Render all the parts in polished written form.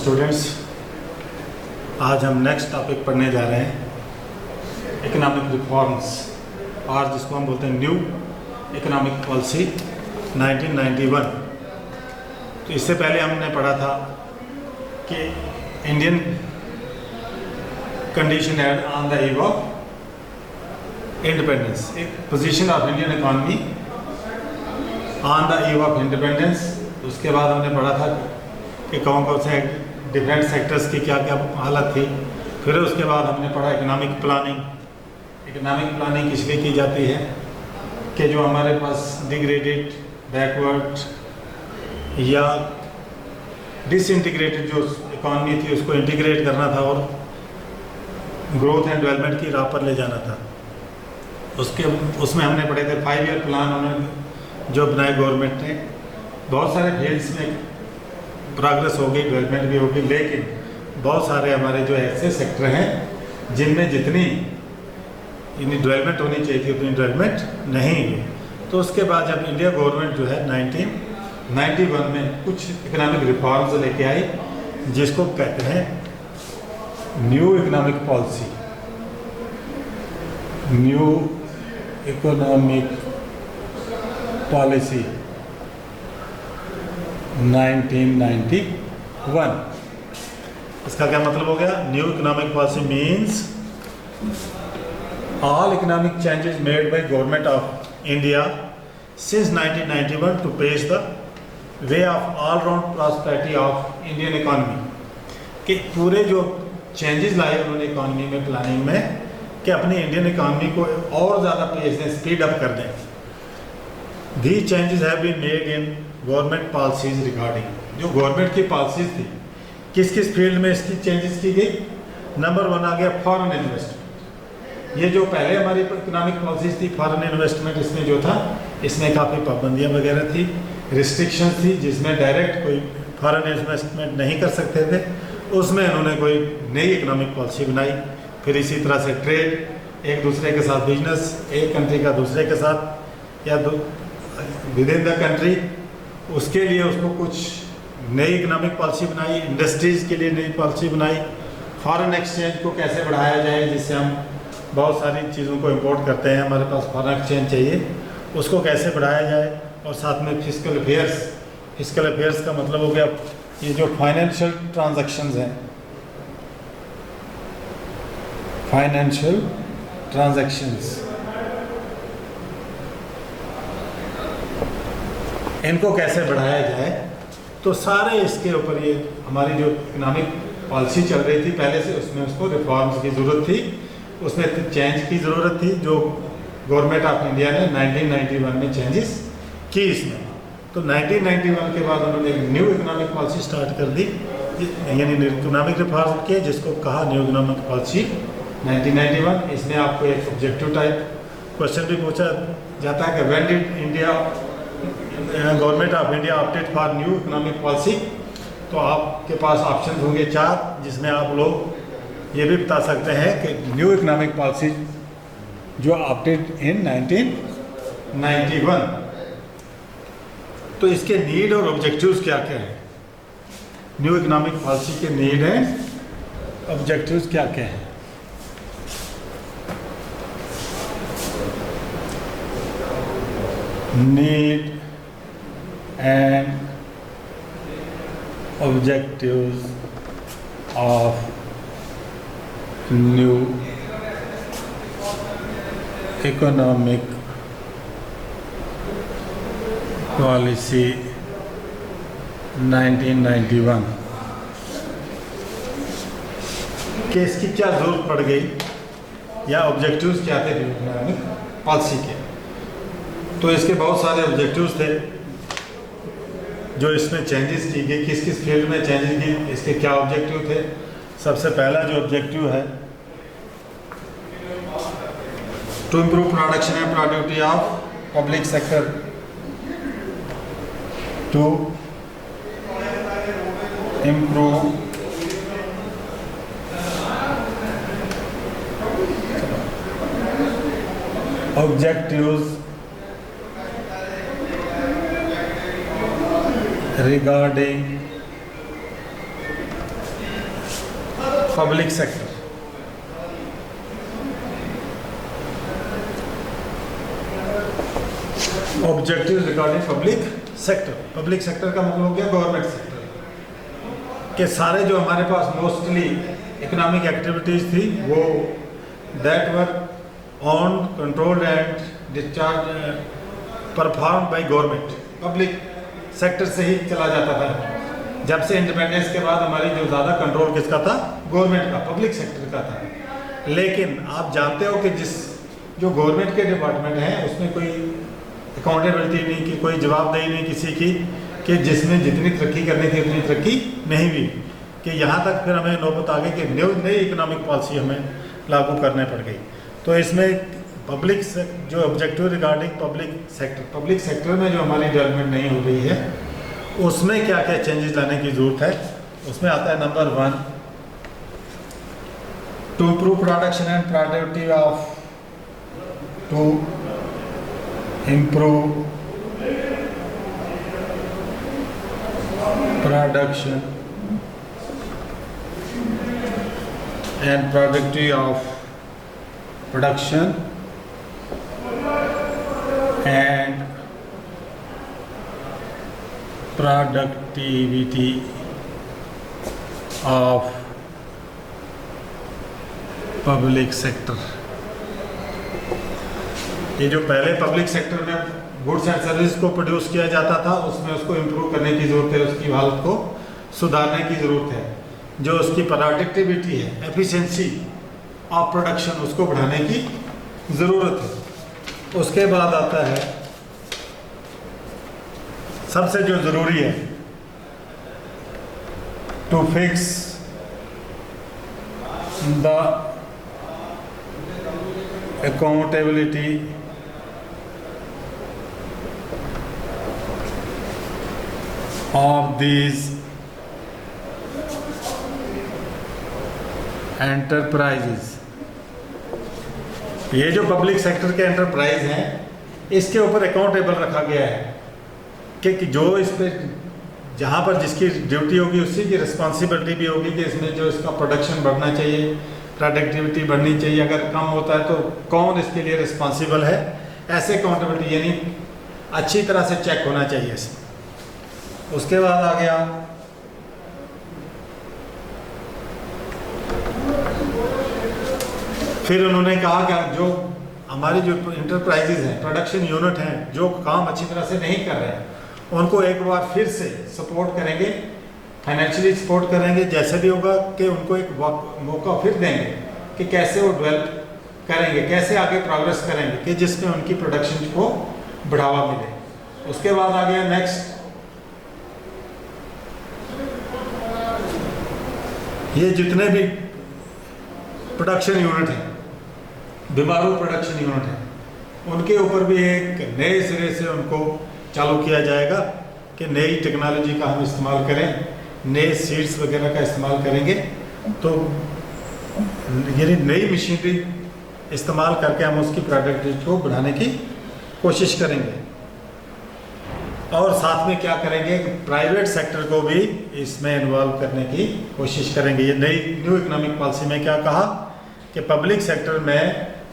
Students, आज हम next topic पढ़ने जा रहे हैं इकोनॉमिक रिफॉर्म्स, और जिसको हम बोलते हैं न्यू इकोनॉमिक पॉलिसी 1991। तो इससे पहले हमने पढ़ा था कि इंडियन कंडीशन है on the eve of independence, position of Indian economy on the eve of independence. उसके बाद हमने पढ़ा था कि कौन कौन से डिफरेंट सेक्टर्स की क्या क्या हालत थी। फिर उसके बाद हमने पढ़ा इकोनॉमिक प्लानिंग। इकोनॉमिक प्लानिंग इसलिए की जाती है कि जो हमारे पास डिग्रेडेड, बैकवर्ड या डिसइंटीग्रेटेड जो इकॉनमी थी उसको इंटीग्रेट करना था और ग्रोथ एंड डेवलपमेंट की राह पर ले जाना था। उसमें हमने पढ़े थे 5 ईयर प्लान उन्होंने जो बनाए गवर्नमेंट ने। बहुत सारे फील्ड्स में प्रोग्रेस होगी, डेवलपमेंट भी होगी, लेकिन बहुत सारे हमारे जो ऐसे सेक्टर हैं जिनमें जितनी डेवलपमेंट होनी चाहिए थी उतनी डेवलपमेंट नहीं हुई। तो उसके बाद जब इंडिया गवर्नमेंट जो है 1991 में कुछ इकोनॉमिक रिफॉर्म्स लेके आई, जिसको कहते हैं new economic policy, new economic policy 1991। इसका क्या मतलब हो गया? New economic policy means all economic changes made by government of India since 1991 to pave the way of all round prosperity of Indian economy. कि पूरे जो चेंजेस लाए उन्होंने इकोनॉमी में, प्लानिंग में, कि अपनी इंडियन इकोनॉमी को और ज़्यादा पेज दें, स्पीड अप कर दें। These changes have been made in government policies regarding, जो गवर्नमेंट की पॉलिसीज थी, किस किस फील्ड में इसकी चेंजेस की गई। नंबर 1 आ गया फॉरेन इन्वेस्टमेंट। ये जो पहले हमारी इकोनॉमिक पॉलिसीज थी, फॉरेन इन्वेस्टमेंट, इसमें जो था इसमें काफ़ी पाबंदियाँ वगैरह थी, रिस्ट्रिक्शंस थी, जिसमें डायरेक्ट कोई फॉरेन इन्वेस्टमेंट नहीं कर सकते थे। उसमें उन्होंने कोई नई इकोनॉमिक पॉलिसी बनाई। फिर इसी तरह से ट्रेड, एक दूसरे के साथ बिजनेस, एक कंट्री का दूसरे के साथ या विद इन द कंट्री, उसके लिए उसको कुछ नई इकोनॉमिक पॉलिसी बनाई। इंडस्ट्रीज़ के लिए नई पॉलिसी बनाई। फॉरेन एक्सचेंज को कैसे बढ़ाया जाए, जिससे हम बहुत सारी चीज़ों को इंपोर्ट करते हैं, हमारे पास फॉरेन एक्सचेंज चाहिए, उसको कैसे बढ़ाया जाए। और साथ में फिजिकल अफेयर्स। फिजिकल अफेयर्स का मतलब हो गया ये जो फाइनेंशियल ट्रांजैक्शंस हैं, फाइनेंशियल ट्रांजैक्शंस, इनको कैसे बढ़ाया जाए। तो सारे इसके ऊपर ये हमारी जो इकोनॉमिक पॉलिसी चल रही थी पहले से, उसमें उसको रिफॉर्म्स की ज़रूरत थी, उसमें चेंज की ज़रूरत थी, जो गवर्नमेंट ऑफ इंडिया ने 1991 में चेंजेस की इसमें। तो 1991 के बाद उन्होंने एक न्यू इकोनॉमिक पॉलिसी स्टार्ट कर दी, यानी इकोनॉमिक रिफॉर्म किए, जिसको कहा न्यू इकोनॉमिक पॉलिसी 1991। इसमें आपको एक ऑब्जेक्टिव टाइप क्वेश्चन भी पूछा जाता है कि when did India government of India opted for new economic policy. तो आपके पास ऑप्शन होंगे 4, जिसमें आप लोग ये भी बता सकते हैं कि न्यू इकोनॉमिक पॉलिसी जो ऑप्टेड इन 1991, तो इसके नीड और ऑब्जेक्टिव्स क्या क्या हैं। न्यू इकोनॉमिक पॉलिसी के नीड हैं, ऑब्जेक्टिव्स क्या क्या हैं। Need and objectives of new economic policy 1991। कि इसकी क्या ज़रूरत पड़ गई या ऑब्जेक्टिव्स क्या थे इकोनॉमिक पॉलिसी के। तो इसके बहुत सारे ऑब्जेक्टिव्स थे जो इसमें चेंजेस की गई। किस किस फील्ड में चेंजेस की, इसके क्या ऑब्जेक्टिव थे। सबसे पहला जो ऑब्जेक्टिव है, to improve production and productivity of public sector, to improve objectives regarding public sector. Objective regarding public sector. Public sector का मतलब हो गया गवर्नमेंट सेक्टर के सारे जो हमारे पास मोस्टली इकोनॉमिक एक्टिविटीज थी वो that were on controlled and discharge perform by government, public sector से ही चला जाता था। जब से इंडिपेंडेंस के बाद हमारी जो ज़्यादा कंट्रोल किसका था, गवर्नमेंट का, पब्लिक सेक्टर का था। लेकिन आप जानते हो कि जो गवर्नमेंट के डिपार्टमेंट हैं उसमें कोई अकाउंटेबिलिटी नहीं की, कोई जवाबदेही नहीं किसी की, कि जिसमें जितनी तरक्की करनी थी उतनी तरक्की नहीं हुई, कि यहाँ तक फिर हमें नौबत आ गई कि नई इकोनॉमिक पॉलिसी हमें लागू करने पड़ गई। तो इसमें पब्लिक जो ऑब्जेक्टिव रिगार्डिंग पब्लिक सेक्टर में जो हमारी डेवलपमेंट नहीं हो रही है उसमें क्या क्या चेंजेस लाने की ज़रूरत है। उसमें आता है number 1, to improve production and productivity of, to improve production and productivity of production and productivity of public sector। ये जो पहले पब्लिक सेक्टर में गुड्स एंड सर्विस को प्रोड्यूस किया जाता था उसमें उसको इम्प्रूव करने की ज़रूरत है, उसकी हालत को सुधारने की ज़रूरत है। जो उसकी प्रोडक्टिविटी है, एफिशिएंसी ऑफ प्रोडक्शन, उसको बढ़ाने की ज़रूरत है। उसके बाद आता है सबसे जो ज़रूरी है, to fix the accountability of these enterprises. ये जो पब्लिक सेक्टर के एंटरप्राइज हैं इसके ऊपर अकाउंटेबल रखा गया है कि जो इस पे जहाँ पर जिसकी ड्यूटी होगी उसी की रिस्पॉन्सिबिलिटी भी होगी कि इसमें जो इसका प्रोडक्शन बढ़ना चाहिए, प्रोडक्टिविटी बढ़नी चाहिए। अगर कम होता है तो कौन इसके लिए रिस्पॉन्सिबल है, ऐसे अकाउंटेबिलिटी यानी अच्छी तरह से चेक होना चाहिए इसमें। उसके बाद आ गया फिर उन्होंने कहा कि जो हमारी जो इंटरप्राइजेज हैं, प्रोडक्शन यूनिट हैं, जो काम अच्छी तरह से नहीं कर रहे हैं उनको एक बार फिर से सपोर्ट करेंगे, फाइनेंशियली सपोर्ट करेंगे, जैसे भी होगा कि उनको एक मौका फिर देंगे कि कैसे वो डेवलप करेंगे, कैसे आगे प्रोग्रेस करेंगे, कि जिसमें उनकी प्रोडक्शन को बढ़ावा मिले। उसके बाद आ गया नेक्स्ट, ये जितने भी प्रोडक्शन यूनिट हैं, बीमारू प्रोडक्शन यूनिट है, उनके ऊपर भी एक नए सिरे से उनको चालू किया जाएगा कि नई टेक्नोलॉजी का हम इस्तेमाल करें, नए सीड्स वगैरह का इस्तेमाल करेंगे, तो यानी नई मशीनरी इस्तेमाल करके हम उसकी प्रोडक्टिविटी को बढ़ाने की कोशिश करेंगे। और साथ में क्या करेंगे, प्राइवेट सेक्टर को भी इसमें इन्वॉल्व करने की कोशिश करेंगे। ये न्यू इकोनॉमिक पॉलिसी में क्या कहा कि पब्लिक सेक्टर में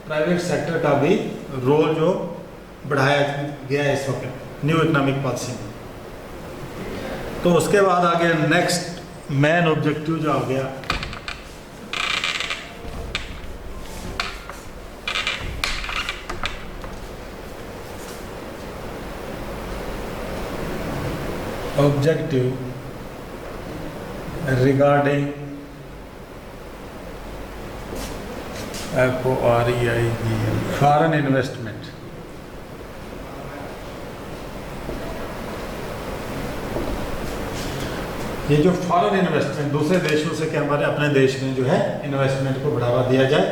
प्राइवेट सेक्टर का भी रोल जो बढ़ाया गया है इस वक्त न्यू इकोनॉमिक पॉलिसी में। तो उसके बाद आ गया नेक्स्ट मेन ऑब्जेक्टिव जो आ गया, objective regarding FOREIGM foreign investment. ये जो फॉरेन इन्वेस्टमेंट दूसरे देशों से, कि हमारे अपने देश में जो है इन्वेस्टमेंट को बढ़ावा दिया जाए,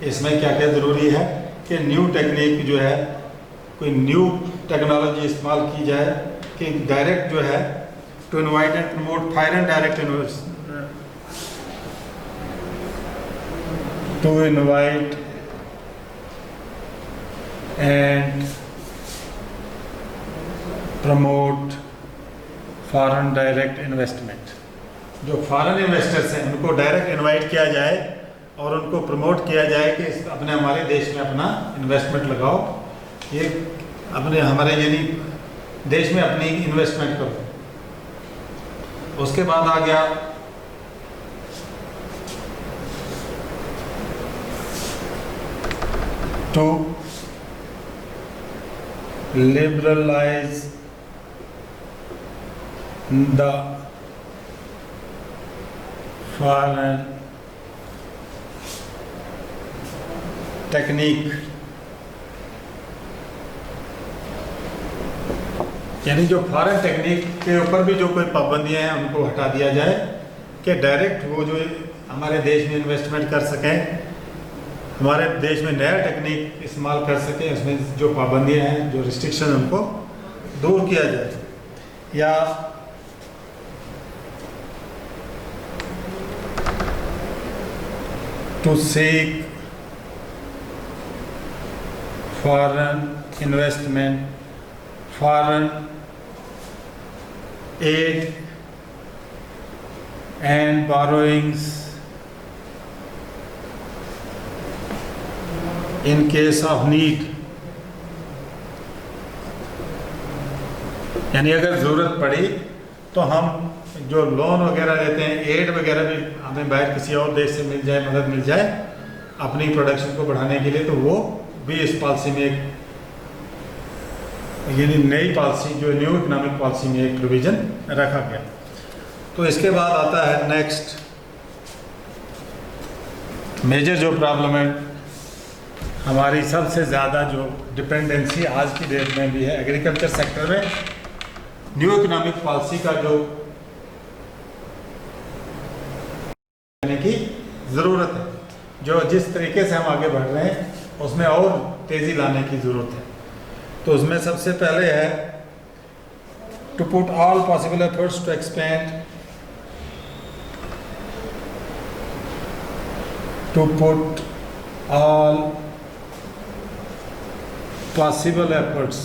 इसमें क्या क्या ज़रूरी है कि न्यू टेक्निक जो है, कोई न्यू टेक्नोलॉजी इस्तेमाल की जाए, कि डायरेक्ट जो है to invite and promote foreign direct to invite and promote foreign direct investment. जो फॉरेन इन्वेस्टर्स हैं उनको डायरेक्ट इनवाइट किया जाए और उनको प्रमोट किया जाए कि अपने हमारे देश में अपना इन्वेस्टमेंट लगाओ, ये अपने हमारे यानी देश में अपनी इन्वेस्टमेंट करो। उसके बाद आ गया to liberalise the foreign technique, यानी जो फॉरेन टेक्निक के ऊपर भी जो कोई पाबंदियां हैं उनको हटा दिया जाए कि डायरेक्ट वो जो हमारे देश में इन्वेस्टमेंट कर सकें, हमारे देश में नया टेक्निक इस्तेमाल कर सकें, उसमें जो पाबंदियां हैं, जो रिस्ट्रिक्शन है उनको दूर किया जाए। या to seek foreign investment, foreign aid and borrowings in case of need, यानी अगर ज़रूरत पड़ी तो हम जो लोन वगैरह लेते हैं, एड वगैरह भी हमें बाहर किसी और देश से मिल जाए, मदद मिल जाए अपनी प्रोडक्शन को बढ़ाने के लिए, तो वो भी इस पॉलिसी में एक यानी नई पॉलिसी जो न्यू इकोनॉमिक पॉलिसी में एक प्रोविज़न रखा गया। तो इसके बाद आता है नेक्स्ट मेजर जो प्रॉब्लम है, हमारी सबसे ज़्यादा जो डिपेंडेंसी आज की डेट में भी है एग्रीकल्चर सेक्टर में, न्यू इकोनॉमिक पॉलिसी का जो करने की ज़रूरत है, जो जिस तरीके से हम आगे बढ़ रहे हैं उसमें और तेज़ी लाने की ज़रूरत है। तो उसमें सबसे पहले है to put all possible efforts to expand, to put all possible efforts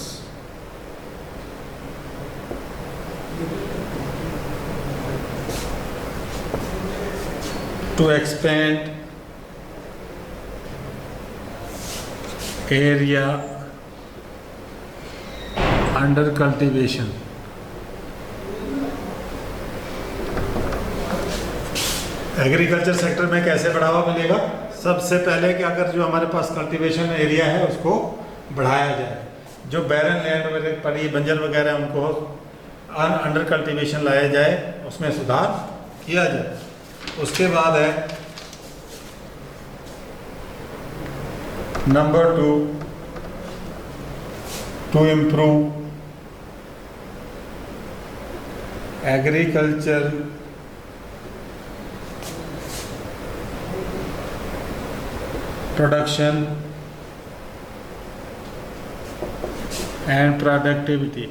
to expand area under cultivation। Agriculture sector में कैसे बढ़ावा मिलेगा? सबसे पहले कि अगर जो हमारे पास कल्टीवेशन एरिया है उसको बढ़ाया जाए, जो बैरन लैंड पड़ी बंजर वगैरह उनको अंडर कल्टीवेशन लाया जाए, उसमें सुधार किया जाए। उसके बाद है number 2 to improve agriculture production and productivity.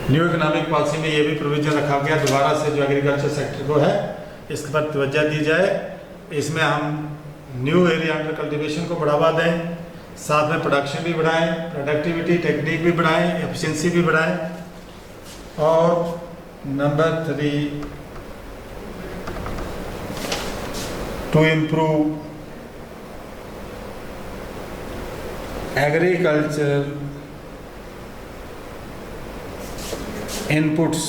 New economic policy में ये भी प्रोविजन रखा गया दोबारा से जो एग्रीकल्चर सेक्टर को है इस पर तवज्जो दी जाए, इसमें हम न्यू एरिया अंडर कल्टीवेशन को बढ़ावा दें, साथ में प्रोडक्शन भी बढ़ाएं, प्रोडक्टिविटी टेक्निक भी बढ़ाएं, एफिशिएंसी भी बढ़ाएं। और number 3 to improve agriculture inputs,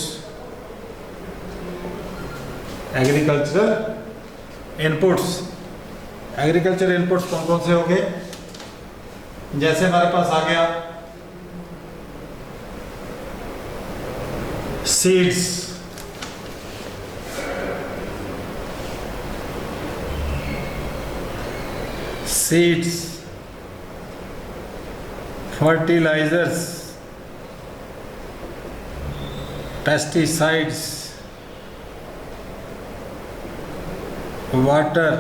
agriculture inputs कौन कौन से होंगे? जैसे हमारे पास आ गया सीड्स, फर्टिलाइजर्स, पेस्टिसाइड्स, वाटर,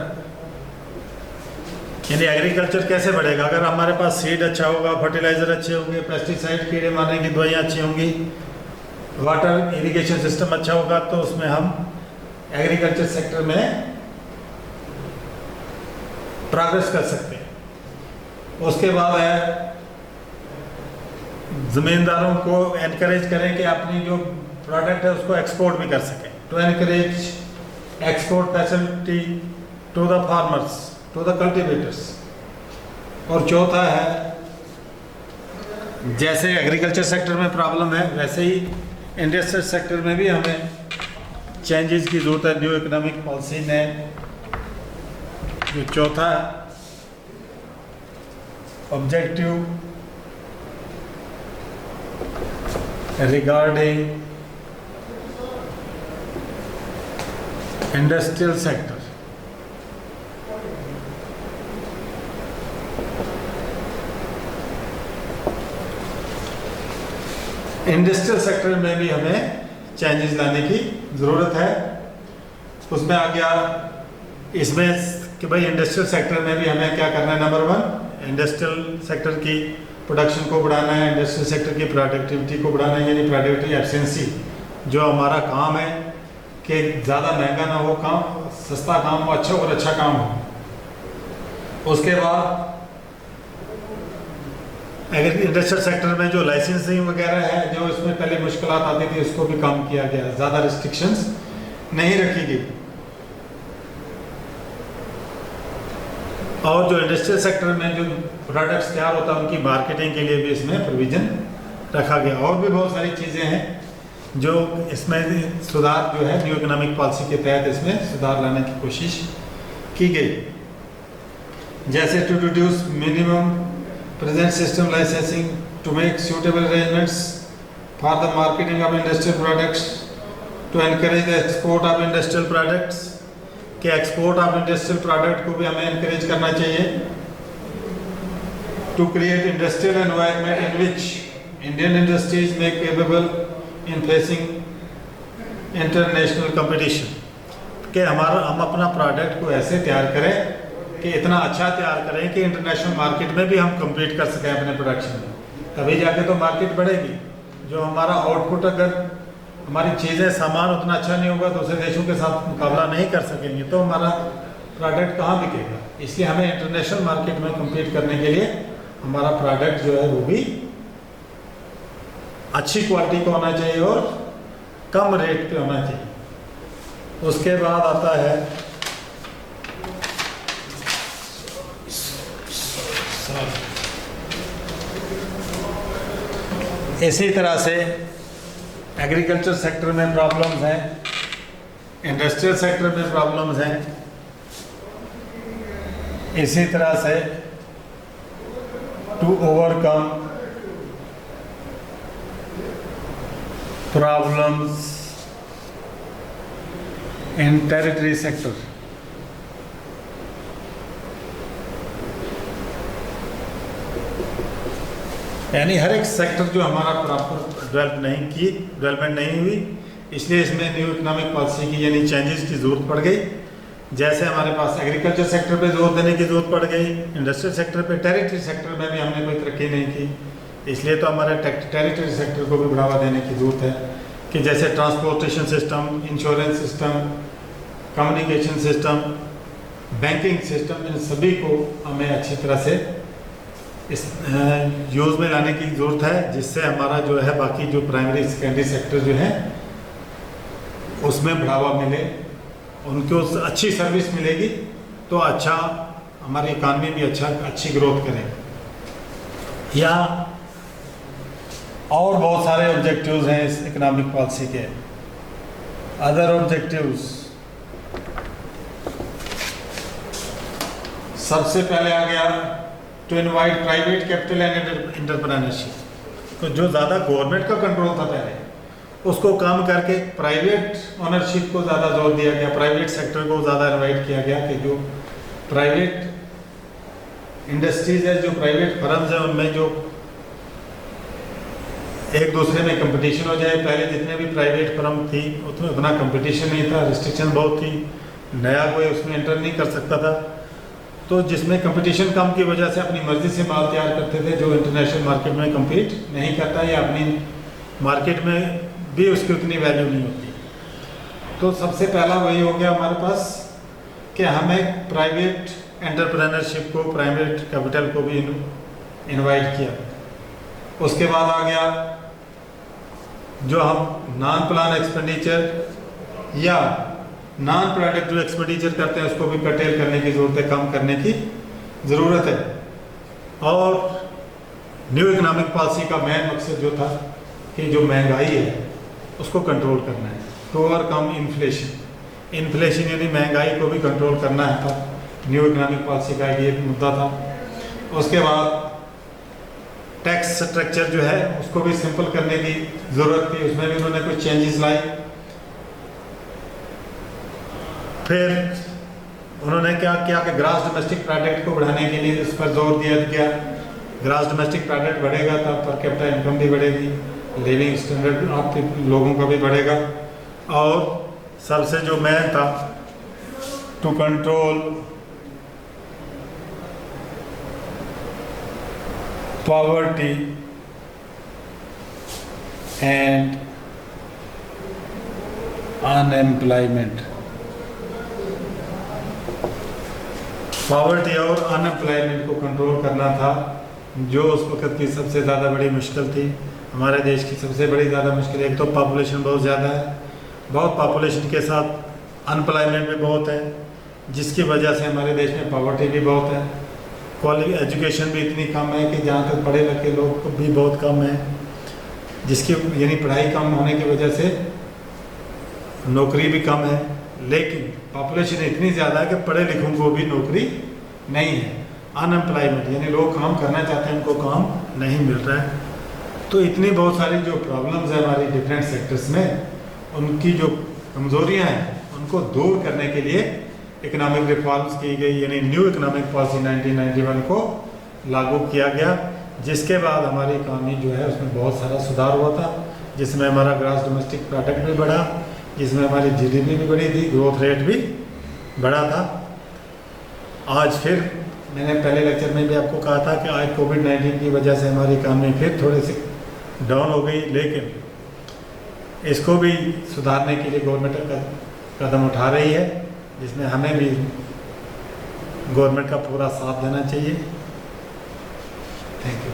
यानी एग्रीकल्चर कैसे बढ़ेगा? अगर हमारे पास सीड अच्छा होगा, फर्टिलाइजर अच्छे होंगे, पेस्टिसाइड कीड़े मारने की दवाइयाँ अच्छी होंगी, वाटर इरिगेशन सिस्टम अच्छा होगा, तो उसमें हम एग्रीकल्चर सेक्टर में प्रोग्रेस कर सकते हैं। उसके बाद है ज़मींदारों को एनकरेज करें कि अपनी जो प्रोडक्ट है उसको एक्सपोर्ट भी कर सकें, to encourage export facility to the farmers, to the cultivators. और चौथा है, जैसे एग्रीकल्चर सेक्टर में प्रॉब्लम है वैसे ही इंडस्ट्रियल सेक्टर में भी हमें चेंजेस की ज़रूरत है। न्यू इकोनॉमिक पॉलिसी में जो चौथा objective regarding industrial sector, industrial sector में भी हमें चेंजेस लाने की ज़रूरत है। उसमें आ गया इसमें कि भाई इंडस्ट्रियल सेक्टर में भी हमें क्या करना है। नंबर 1, इंडस्ट्रियल सेक्टर की प्रोडक्शन को बढ़ाना है, इंडस्ट्रियल सेक्टर की प्रोडक्टिविटी को बढ़ाना है, यानी प्रोडक्टिव एफिशिएंसी। जो हमारा काम है कि ज़्यादा महंगा ना हो काम, सस्ता काम हो, अच्छा और अच्छा काम हो। उसके बाद अगर इंडस्ट्रियल सेक्टर में जो लाइसेंसिंग वगैरह है, जो इसमें पहले मुश्किलात आती थी, उसको भी कम किया गया, ज़्यादा रिस्ट्रिक्शंस नहीं रखी गई। और जो इंडस्ट्रियल सेक्टर में जो प्रोडक्ट्स तैयार होता है उनकी मार्केटिंग के लिए भी इसमें प्रोविज़न रखा गया। और भी बहुत सारी चीज़ें हैं जो इसमें सुधार जो है न्यू इकोनॉमिक पॉलिसी के तहत इसमें सुधार लाने की कोशिश की गई। जैसे to reduce minimum present system licensing, to make suitable arrangements for the marketing of industrial products, to encourage the export of industrial products, कि export of industrial product को भी हमें encourage करना चाहिए। To create industrial environment in which Indian industries may capable in facing international competition, कि हम अपना product को ऐसे तैयार करें कि इतना अच्छा तैयार करें कि इंटरनेशनल मार्केट में भी हम कम्पीट कर सकें अपने प्रोडक्शन में, तभी जाके तो मार्केट बढ़ेगी। जो हमारा आउटपुट, अगर हमारी चीज़ें सामान उतना अच्छा नहीं होगा, दूसरे देशों के साथ मुकाबला नहीं कर सकेंगे, तो हमारा प्रोडक्ट कहाँ बिकेगा। इसलिए हमें इंटरनेशनल मार्केट में कम्पीट करने के लिए हमारा प्रोडक्ट जो है वो भी अच्छी क्वालिटी का होना चाहिए और कम रेट पे होना चाहिए। उसके बाद आता है इसी तरह से एग्रीकल्चर सेक्टर में प्रॉब्लम्स हैं, इंडस्ट्रियल सेक्टर में प्रॉब्लम्स हैं। इसी तरह से to overcome problems in territory sector, यानी हर एक सेक्टर जो हमारा प्रॉपर डेवलपमेंट नहीं हुई, इसलिए इसमें न्यू इकोनॉमिक पॉलिसी की यानी चेंजेस की ज़रूरत पड़ गई। जैसे हमारे पास एग्रीकल्चर सेक्टर पे जोर देने की ज़रूरत पड़ गई, इंडस्ट्रियल सेक्टर पे, टेरिटरी सेक्टर में भी हमने कोई तरक्की नहीं की, इसलिए तो हमारे टेरिटरी सेक्टर को भी बढ़ावा देने की ज़रूरत है। कि जैसे transportation system, insurance system, communication system, banking system, इन सभी को हमें अच्छी तरह से इस यूज़ में लाने की ज़रूरत है, जिससे हमारा जो है बाकी जो प्राइमरी सेकेंडरी सेक्टर जो है उसमें बढ़ावा मिले, उनको अच्छी सर्विस मिलेगी तो अच्छा हमारी इकानमी भी अच्छी ग्रोथ करेगी। या और बहुत सारे ऑब्जेक्टिव्स हैं इस इकोनॉमिक पॉलिसी के। अदर ऑब्जेक्टिव्स, सबसे पहले आ गया to invite private capital and entrepreneurship. तो जो ज़्यादा गवर्नमेंट का कंट्रोल था पहले, उसको कम करके प्राइवेट ओनरशिप को ज़्यादा जोर दिया गया, प्राइवेट सेक्टर को ज़्यादा इनवाइट किया गया कि जो प्राइवेट इंडस्ट्रीज है, जो प्राइवेट फर्म्स हैं, उनमें जो एक दूसरे में कंपटीशन हो जाए। पहले जितने भी प्राइवेट फर्म थी उसमें उतना कंपटीशन नहीं था, रिस्ट्रिक्शन बहुत थी, नया कोई उसमें एंटर नहीं कर सकता था। तो जिसमें कंपटीशन कम की वजह से अपनी मर्ज़ी से माल तैयार करते थे, जो इंटरनेशनल मार्केट में कम्पीट नहीं करता या अपनी मार्केट में भी उसकी उतनी वैल्यू नहीं होती। तो सबसे पहला वही हो गया हमारे पास कि हमें प्राइवेट एंटरप्रेन्योरशिप को, प्राइवेट कैपिटल को भी इनवाइट किया। उसके बाद आ गया जो हम नॉन प्लान एक्सपेंडिचर या नॉन प्रोडक्टिव एक्सपेंडिचर करते हैं, उसको भी कर्टेल करने की ज़रूरत है, कम करने की ज़रूरत है। और न्यू इकोनॉमिक पॉलिसी का मेन मकसद जो था कि जो महंगाई है उसको कंट्रोल करना है, टू ओवरकम इन्फ्लेशन। इन्फ्लेशन यानी महंगाई को भी कंट्रोल करना है था, न्यू इकोनॉमिक पॉलिसी का ये मुद्दा था। उसके बाद टैक्स स्ट्रक्चर जो है उसको भी सिंपल करने की ज़रूरत थी, उसमें भी उन्होंने कुछ चेंजेस लाई। फिर उन्होंने क्या किया कि ग्रॉस डोमेस्टिक प्रोडक्ट को बढ़ाने के लिए उस पर जोर दिया गया। ग्रॉस डोमेस्टिक प्रोडक्ट बढ़ेगा तब पर कैपिटा इनकम भी बढ़ेगी, लिविंग स्टैंडर्ड आप लोगों का भी बढ़ेगा। और सबसे जो मेन था, to control poverty and unemployment. Poverty और अनएम्प्लॉयमेंट को कंट्रोल करना था, जो उस वक्त की सबसे ज़्यादा बड़ी मुश्किल थी। हमारे देश की सबसे बड़ी ज़्यादा मुश्किल, एक तो पॉपुलेशन बहुत ज़्यादा है, बहुत पॉपुलेशन के साथ अनएम्प्लॉयमेंट भी बहुत है, जिसकी वजह से हमारे देश में पॉवर्टी भी बहुत है। क्वालिटी एजुकेशन भी इतनी कम है कि जहाँ तक पढ़े लिखे लोग भी बहुत कम है, जिसकी यानी पढ़ाई कम होने की वजह से नौकरी भी कम है। लेकिन पॉपुलेशन इतनी ज़्यादा है कि पढ़े लिखों को भी नौकरी नहीं है। अनएम्प्लॉयमेंट यानी लोग काम करना चाहते हैं, उनको काम नहीं मिल रहा है। तो इतनी बहुत सारी जो प्रॉब्लम्स हैं हमारी डिफरेंट सेक्टर्स में, उनकी जो कमज़ोरियाँ हैं उनको दूर करने के लिए इकोनॉमिक रिफॉर्म्स की गई, यानी न्यू इकोनॉमिक पॉलिसी 1991 को लागू किया गया, जिसके बाद हमारी इकॉनमी जो है उसमें बहुत सारा सुधार हुआ था, जिसमें हमारा ग्रॉस डोमेस्टिक प्रोडक्ट भी बढ़ा, जिसमें हमारी जीडीपी भी बढ़ी थी, ग्रोथ रेट भी बढ़ा था। आज फिर मैंने पहले लेक्चर में भी आपको कहा था कि आज कोविड-19 की वजह से हमारी इकॉनमी फिर थोड़ी सी डाउन हो गई, लेकिन इसको भी सुधारने के लिए गवर्नमेंट कदम उठा रही है, जिसमें हमें भी गवर्नमेंट का पूरा साथ देना चाहिए। Thank you.